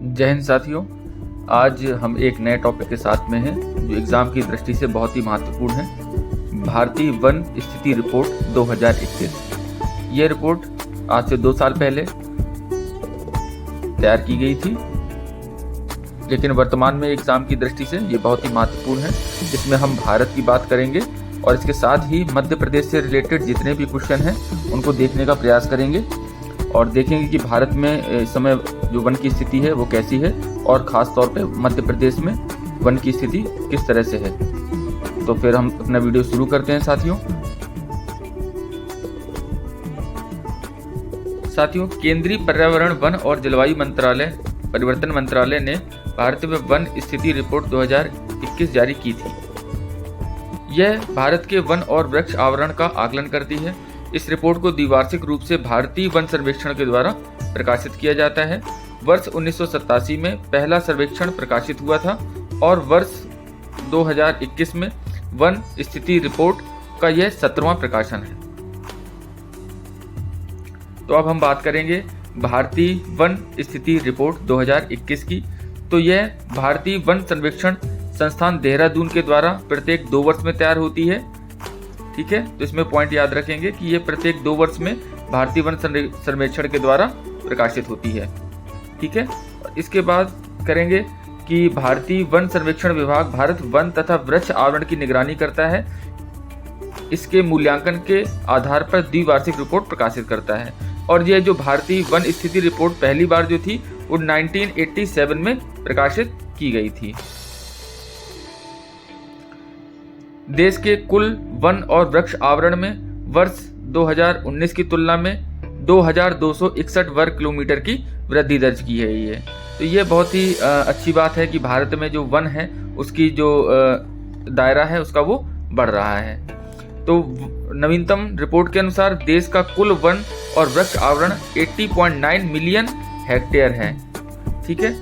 जय हिंद साथियों। आज हम एक नए टॉपिक के साथ में हैं जो एग्ज़ाम की दृष्टि से बहुत ही महत्वपूर्ण है। भारतीय वन स्थिति रिपोर्ट 2021। ये रिपोर्ट आज से 2 साल पहले तैयार की गई थी, लेकिन वर्तमान में एग्ज़ाम की दृष्टि से ये बहुत ही महत्वपूर्ण है। इसमें हम भारत की बात करेंगे और इसके साथ ही मध्य प्रदेश से रिलेटेड जितने भी क्वेश्चन हैं उनको देखने का प्रयास करेंगे और देखेंगे कि भारत में इस समय जो वन की स्थिति है वो कैसी है और ख़ास तौर पे मध्य प्रदेश में वन की स्थिति किस तरह से है। तो फिर हम अपना वीडियो शुरू करते हैं साथियों, केंद्रीय पर्यावरण, वन और जलवायु परिवर्तन मंत्रालय ने भारत में वन स्थिति रिपोर्ट 2021 जारी की थी। यह भारत के वन और वृक्ष आवरण का आकलन करती है। इस रिपोर्ट को द्विवार्षिक रूप से भारतीय वन सर्वेक्षण के द्वारा प्रकाशित किया जाता है। वर्ष 1987 में पहला सर्वेक्षण प्रकाशित हुआ था और वर्ष 2021 में वन स्थिति रिपोर्ट का यह 17वां प्रकाशन है। तो अब हम बात करेंगे भारतीय वन स्थिति रिपोर्ट 2021 की। तो यह भारतीय वन सर्वेक्षण संस्थान देहरादून के द्वारा प्रत्येक 2 वर्ष में तैयार होती है। ठीक है, तो इसमें पॉइंट याद रखेंगे कि ये प्रत्येक 2 वर्ष में भारतीय वन सर्वेक्षण के द्वारा प्रकाशित होती है। ठीक है, इसके बाद करेंगे कि भारतीय वन सर्वेक्षण विभाग भारत वन तथा वृक्ष आवरण की निगरानी करता है। इसके मूल्यांकन के आधार पर द्विवार्षिक रिपोर्ट प्रकाशित करता है और यह जो भारतीय वन स्थिति रिपोर्ट पहली बार जो थी वो 1987 में प्रकाशित की गई थी। देश के कुल वन और वृक्ष आवरण में वर्ष 2019 की तुलना में 2261 वर्ग किलोमीटर की वृद्धि दर्ज की है। ये तो ये बहुत ही अच्छी बात है कि भारत में जो वन है उसकी जो दायरा है उसका वो बढ़ रहा है। तो नवीनतम रिपोर्ट के अनुसार देश का कुल वन और वृक्ष आवरण 80.9 मिलियन हेक्टेयर है। ठीक है,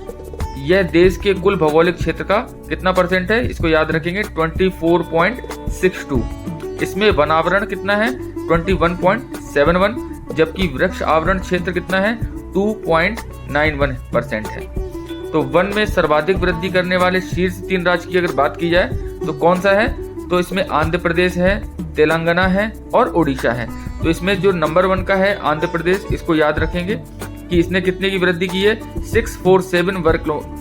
यह देश के कुल भौगोलिक क्षेत्र का कितना परसेंट है इसको याद रखेंगे, 24.62। इसमें वन आवरण कितना है, 21.71, जबकि वृक्ष आवरण क्षेत्र कितना है, 2.91% है। तो वन में सर्वाधिक वृद्धि करने वाले शीर्ष 3 राज्य की अगर बात की जाए तो कौन सा है, तो इसमें आंध्र प्रदेश है, तेलंगाना है और ओडिशा है। तो इसमें जो नंबर 1 का है आंध्र प्रदेश, इसको याद रखेंगे कि इसने कितने की वृद्धि की है, 647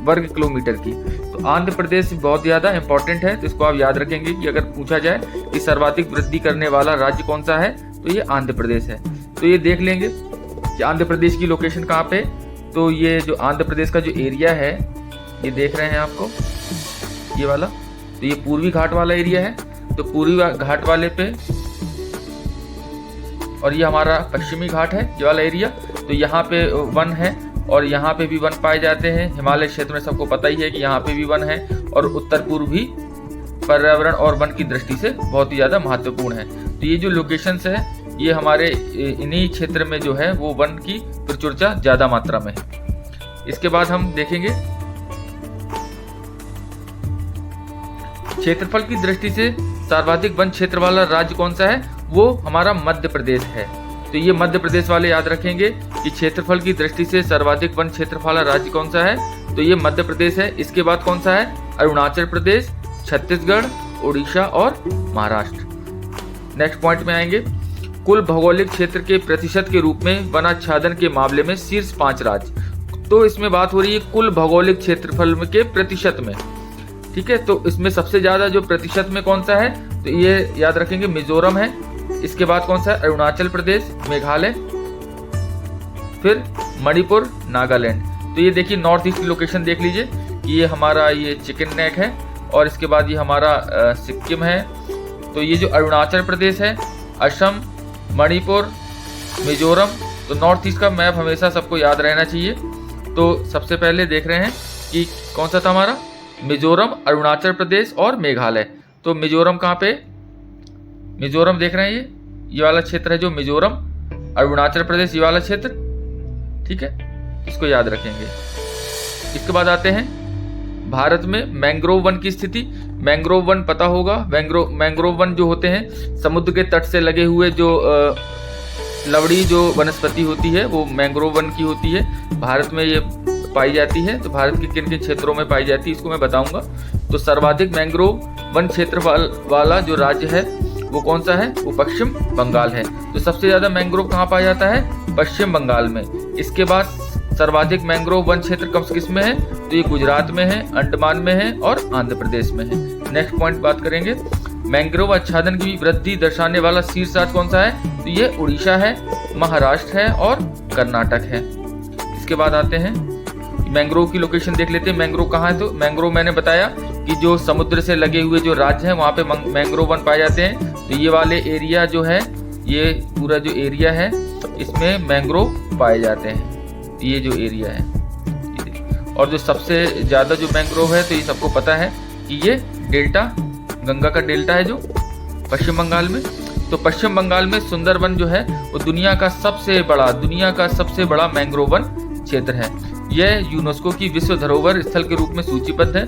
वर्ग किलोमीटर की। तो आंध्र प्रदेश बहुत ज़्यादा इंपॉर्टेंट है, तो इसको आप याद रखेंगे कि अगर पूछा जाए कि सर्वाधिक वृद्धि करने वाला राज्य कौन सा है तो ये आंध्र प्रदेश है। तो ये देख लेंगे कि आंध्र प्रदेश की लोकेशन कहाँ पे। तो ये जो आंध्र प्रदेश का जो एरिया है ये देख रहे हैं आपको, ये वाला, तो ये पूर्वी घाट वाला एरिया है। तो पूर्वी घाट वाले पे और ये हमारा पश्चिमी घाट है, ये वाला एरिया। तो यहाँ पे वन है और यहाँ पे भी वन पाए जाते हैं। हिमालय क्षेत्र में सबको पता ही है कि यहाँ पे भी वन है और उत्तर पूर्व भी पर्यावरण और वन की दृष्टि से बहुत ही ज़्यादा महत्वपूर्ण है। तो ये जो लोकेशंस है ये हमारे इन्हीं क्षेत्र में जो है वो वन की प्रचुरता ज़्यादा मात्रा में है। इसके बाद हम देखेंगे क्षेत्रफल की दृष्टि से सर्वाधिक वन क्षेत्र वाला राज्य कौन सा है, वो हमारा मध्य प्रदेश है। तो ये मध्य प्रदेश वाले याद रखेंगे कि क्षेत्रफल की दृष्टि से सर्वाधिक वन क्षेत्रफल वाला राज्य कौन सा है, तो ये मध्य प्रदेश है। इसके बाद कौन सा है, अरुणाचल प्रदेश, छत्तीसगढ़, उड़ीसा और महाराष्ट्र। नेक्स्ट पॉइंट में आएंगे, कुल भौगोलिक क्षेत्र के प्रतिशत के रूप में वनाच्छादन के मामले में शीर्ष 5 राज्य। तो इसमें बात हो रही है कुल भौगोलिक क्षेत्रफल के प्रतिशत में। ठीक है, तो इसमें सबसे ज्यादा जो प्रतिशत में कौन सा है, तो ये याद रखेंगे मिजोरम है। इसके बाद कौन सा है, अरुणाचल प्रदेश, मेघालय, फिर मणिपुर, नागालैंड। तो ये देखिए नॉर्थ ईस्ट की लोकेशन देख लीजिए कि ये हमारा ये चिकन नेक है और इसके बाद ये हमारा सिक्किम है। तो ये जो अरुणाचल प्रदेश है, असम, मणिपुर, मिजोरम। तो नॉर्थ ईस्ट का मैप हमेशा सबको याद रहना चाहिए। तो सबसे पहले देख रहे हैं कि कौन सा था हमारा, मिजोरम, अरुणाचल प्रदेश और मेघालय। तो मिजोरम कहाँ पे, मिजोरम देख रहे हैं, ये वाला क्षेत्र है जो मिजोरम, अरुणाचल प्रदेश ये वाला क्षेत्र। ठीक है, इसको याद रखेंगे। इसके बाद आते हैं भारत में मैंग्रोव वन की स्थिति। मैंग्रोव वन पता होगा, मैंग्रोव वन जो होते हैं समुद्र के तट से लगे हुए जो लवड़ी जो वनस्पति होती है वो मैंग्रोव वन की होती है। भारत में ये पाई जाती है, तो भारत के किन किन क्षेत्रों में पाई जाती है इसको मैं बताऊंगा। तो सर्वाधिक मैंग्रोव वन क्षेत्र वाला जो राज्य है वो कौन सा है, वो पश्चिम बंगाल है। तो सबसे ज्यादा मैंग्रोव कहाँ पाया जाता है, पश्चिम बंगाल में। इसके बाद सर्वाधिक मैंग्रोव वन क्षेत्र किस में है, तो ये गुजरात में है, अंडमान में है और आंध्र प्रदेश में है। नेक्स्ट पॉइंट बात करेंगे, मैंग्रोव आच्छादन की वृद्धि दर्शाने वाला शीर्ष राज्य कौन सा है, तो ये उड़ीसा है, महाराष्ट्र है और कर्नाटक है। इसके बाद आते हैं मैंग्रोव की लोकेशन देख लेते हैं। मैंग्रोव कहाँ है, तो मैंग्रोव मैंने बताया कि जो समुद्र से लगे हुए जो राज्य हैं वहाँ पे मैंग्रोव वन पाए जाते हैं। तो ये वाले एरिया जो है, ये पूरा जो एरिया है इसमें मैंग्रोव पाए जाते हैं, ये जो एरिया है। और जो सबसे ज़्यादा जो मैंग्रोव है तो ये सबको पता है कि ये डेल्टा, गंगा का डेल्टा है जो पश्चिम बंगाल में। तो पश्चिम बंगाल में सुंदरवन जो है वो दुनिया का सबसे बड़ा मैंग्रोव वन क्षेत्र है। यह यूनेस्को की विश्व धरोहर स्थल के रूप में सूचीबद्ध है।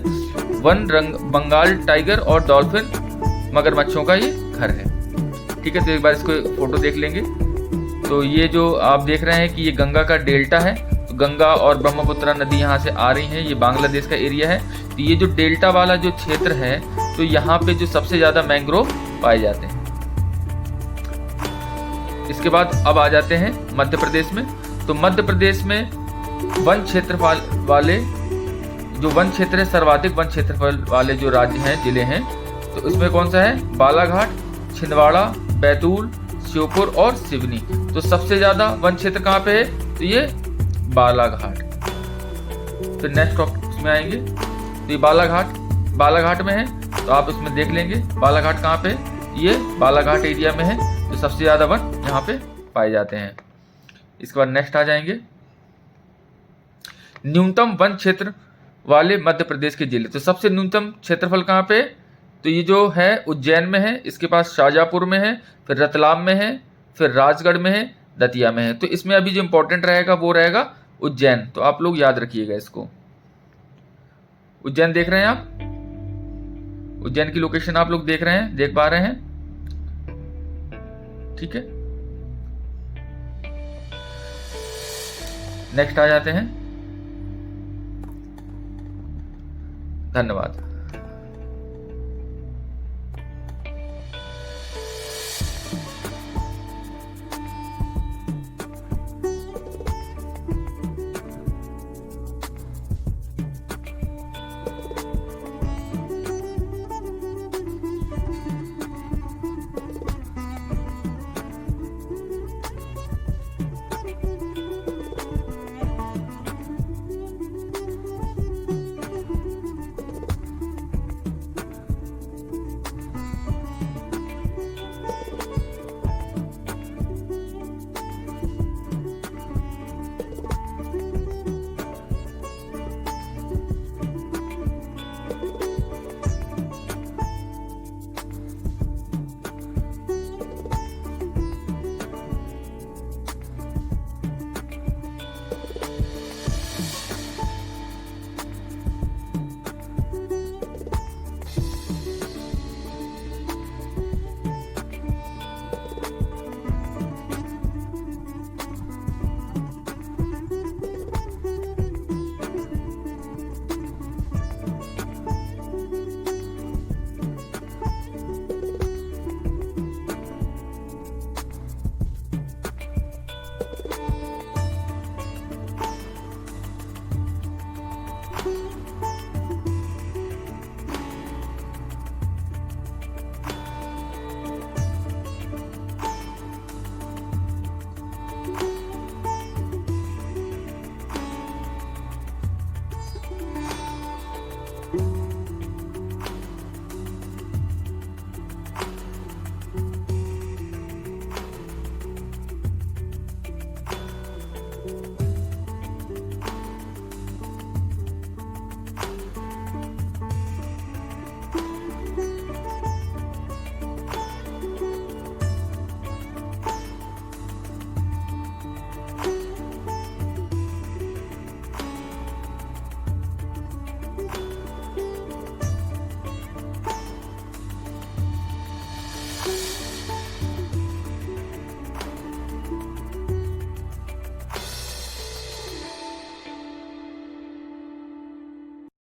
वन बंगाल टाइगर और डॉल्फिन मगरमच्छों का ये घर है। ठीक है, तो एक बार इसको फोटो देख लेंगे। तो ये जो आप देख रहे हैं कि ये गंगा का डेल्टा है, तो गंगा और ब्रह्मपुत्रा नदी यहाँ से आ रही हैं, ये बांग्लादेश का एरिया है। तो ये जो डेल्टा वाला जो क्षेत्र है तो यहाँ पे जो सबसे ज्यादा मैंग्रोव पाए जाते हैं। इसके बाद अब आ जाते हैं मध्य प्रदेश में। तो मध्य प्रदेश में वन क्षेत्रफल वाले जो वन क्षेत्र है, सर्वाधिक वन क्षेत्रफल वाले जो राज्य हैं, जिले हैं, तो इसमें कौन सा है, बालाघाट, छिंदवाड़ा, बैतूल, श्योपुर और सिवनी। तो सबसे ज्यादा वन क्षेत्र कहाँ पे है, तो ये बालाघाट। फिर नेक्स्ट उसमें आएंगे, तो ये बालाघाट में है, तो आप इसमें देख लेंगे बालाघाट कहाँ पे, ये बालाघाट एरिया में है। तो सबसे ज्यादा वन यहाँ पे पाए जाते हैं। इसके बाद नेक्स्ट आ जाएंगे न्यूनतम वन क्षेत्र वाले मध्य प्रदेश के जिले। तो सबसे न्यूनतम क्षेत्रफल कहाँ पे, तो ये जो है उज्जैन में है, इसके पास शाजापुर में है, फिर रतलाम में है, फिर राजगढ़ में है, दतिया में है। तो इसमें अभी जो इंपॉर्टेंट रहेगा वो रहेगा उज्जैन। तो आप लोग याद रखिएगा इसको। उज्जैन देख रहे हैं आप, उज्जैन की लोकेशन आप लोग देख पा रहे हैं। ठीक है, नेक्स्ट आ जाते हैं। धन्यवाद।